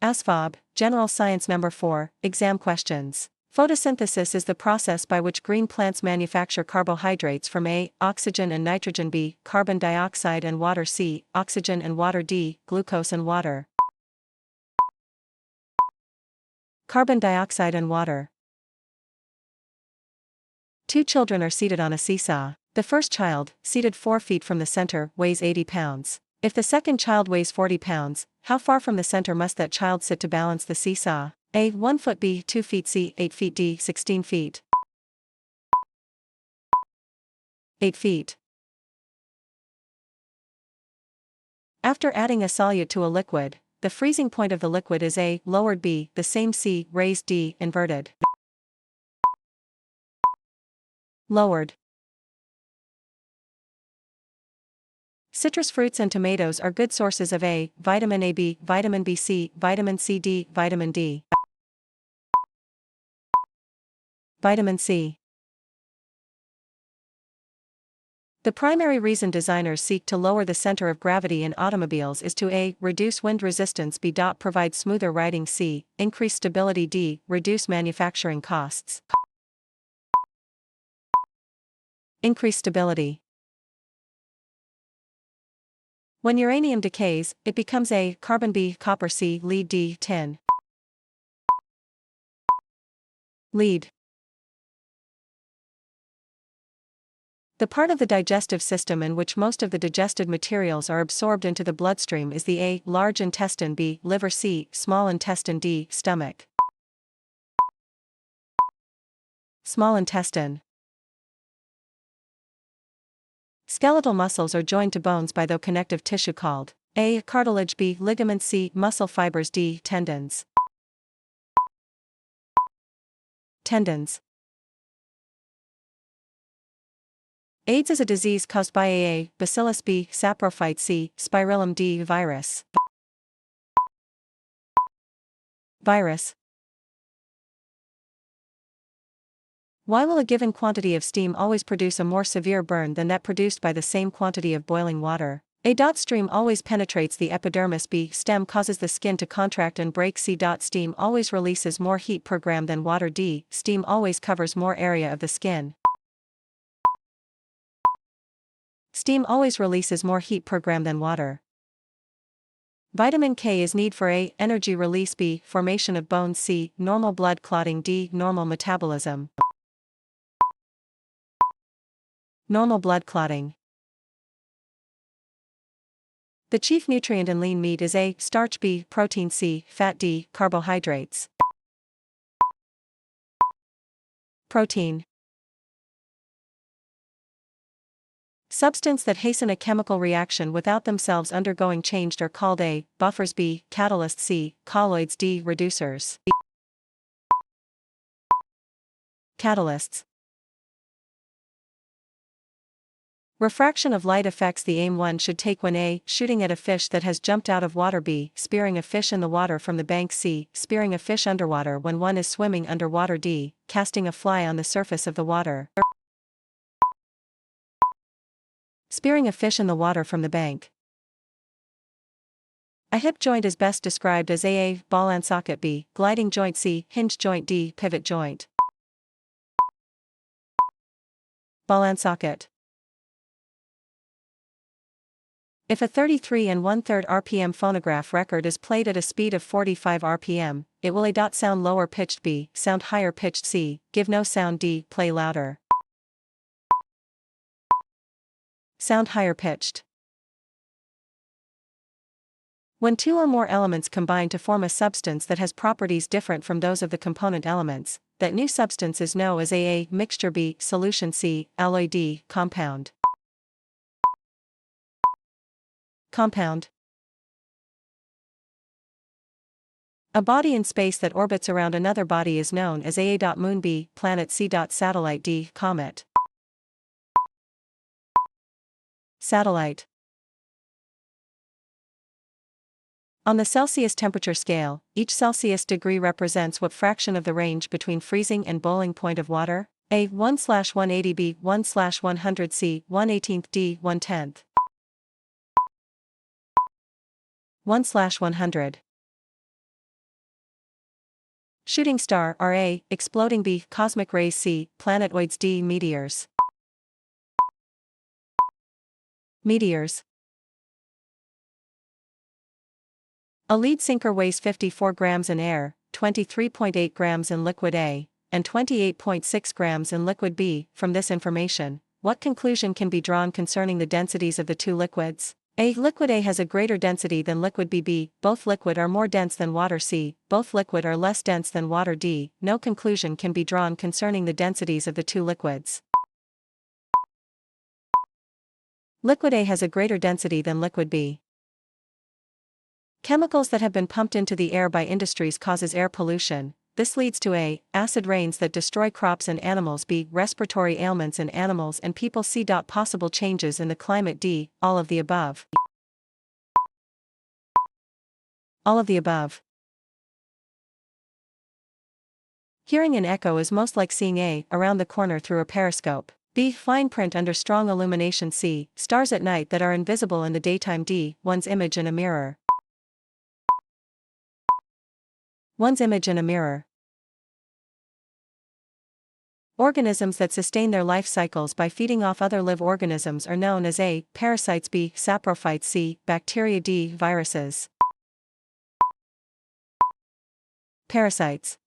ASVAB General Science Number 4, Exam Questions. Photosynthesis is the process by which green plants manufacture carbohydrates from A. Oxygen and nitrogen, B. Carbon dioxide and water, C. Oxygen and water, D. Glucose and water. Carbon dioxide and water. Two children are seated on a seesaw. The first child, seated 4 feet from the center, weighs 80 pounds. If the second child weighs 40 pounds, how far from the center must that child sit to balance the seesaw? A. 1 foot, B. 2 feet, C. 8 feet, D. 16 feet. 8 feet. After adding a solute to a liquid, the freezing point of the liquid is A. Lowered, B. The same, C. Raised, D. Inverted. Lowered. Citrus fruits and tomatoes are good sources of A. Vitamin A, B. Vitamin B, C. Vitamin C, D. Vitamin D. Vitamin C. The primary reason designers seek to lower the center of gravity in automobiles is to A. Reduce wind resistance, B. Provide smoother riding, C. Increase stability, D. Reduce manufacturing costs. Increase stability. When uranium decays, it becomes A. Carbon, B. Copper, C. Lead, D. Tin. Lead. The part of the digestive system in which most of the digested materials are absorbed into the bloodstream is the A. Large intestine, B. Liver, C. Small intestine, D. Stomach. Small intestine. Skeletal muscles are joined to bones by the connective tissue called A. Cartilage, B. Ligaments, C. Muscle fibers, D. Tendons. Tendons. AIDS is a disease caused by A. Bacillus, B. Saprophyte, C. Spirillum, D. Virus. Virus. Why will a given quantity of steam always produce a more severe burn than that produced by the same quantity of boiling water? A. Steam always penetrates the epidermis, B. Stem causes the skin to contract and break, C. Steam always releases more heat per gram than water, D. Steam always covers more area of the skin. Steam always releases more heat per gram than water. Vitamin K is need for A. Energy release, B. Formation of bones, C. Normal blood clotting, D. Normal metabolism. Normal blood clotting. The chief nutrient in lean meat is A. Starch, B. Protein, C. Fat, D. Carbohydrates. Protein. Substance that hasten a chemical reaction without themselves undergoing change are called A. Buffers, B. Catalysts, C. Colloids, D. Reducers. Catalysts. Refraction of light affects the aim one should take when A. Shooting at a fish that has jumped out of water, B. Spearing a fish in the water from the bank, C. Spearing a fish underwater when one is swimming underwater, D. Casting a fly on the surface of the water. Spearing a fish in the water from the bank. A hip joint is best described as A. Ball and socket, B. Gliding joint, C. Hinge joint, D. Pivot joint. Ball and socket. If a 33 1/3 RPM phonograph record is played at a speed of 45 RPM, it will A. Sound lower pitched, B. Sound higher pitched, C. Give no sound, D. Play louder. Sound higher pitched. When two or more elements combine to form a substance that has properties different from those of the component elements, that new substance is known as A. Mixture, B. Solution, C. Alloy, D. Compound. Compound. A body in space that orbits around another body is known as A. Moon, B. Planet, C. Satellite, D. Comet. Satellite. On the Celsius temperature scale, each Celsius degree represents what fraction of the range between freezing and boiling point of water? A. 1/180, B. 1/100, C. 1/18, D. 1/10. 1/100. Shooting star Ra, exploding B, cosmic rays C, planetoids D, meteors. Meteors. A lead sinker weighs 54 grams in air, 23.8 grams in liquid A, and 28.6 grams in liquid B. From this information, what conclusion can be drawn concerning the densities of the two liquids? A. Liquid A has a greater density than liquid B. B. Both liquid are more dense than water. C. Both liquid are less dense than water. D. No conclusion can be drawn concerning the densities of the two liquids. Liquid A has a greater density than liquid B. Chemicals that have been pumped into the air by industries causes air pollution. This leads to A. Acid rains that destroy crops and animals. B. Respiratory ailments in animals and people. C. Possible changes in the climate. D. All of the above. All of the above. Hearing an echo is most like seeing A. around the corner through a periscope. B. Fine print under strong illumination. C. Stars at night that are invisible in the daytime. D. One's image in a mirror. One's image in a mirror. Organisms that sustain their life cycles by feeding off other live organisms are known as A. Parasites. B. Saprophytes. C. Bacteria. D. Viruses. Parasites.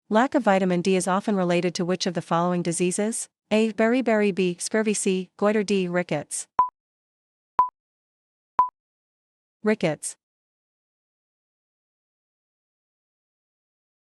Lack of vitamin D is often related to which of the following diseases? A. Beriberi. B. Scurvy. C. Goiter. D. Rickets. Rickets.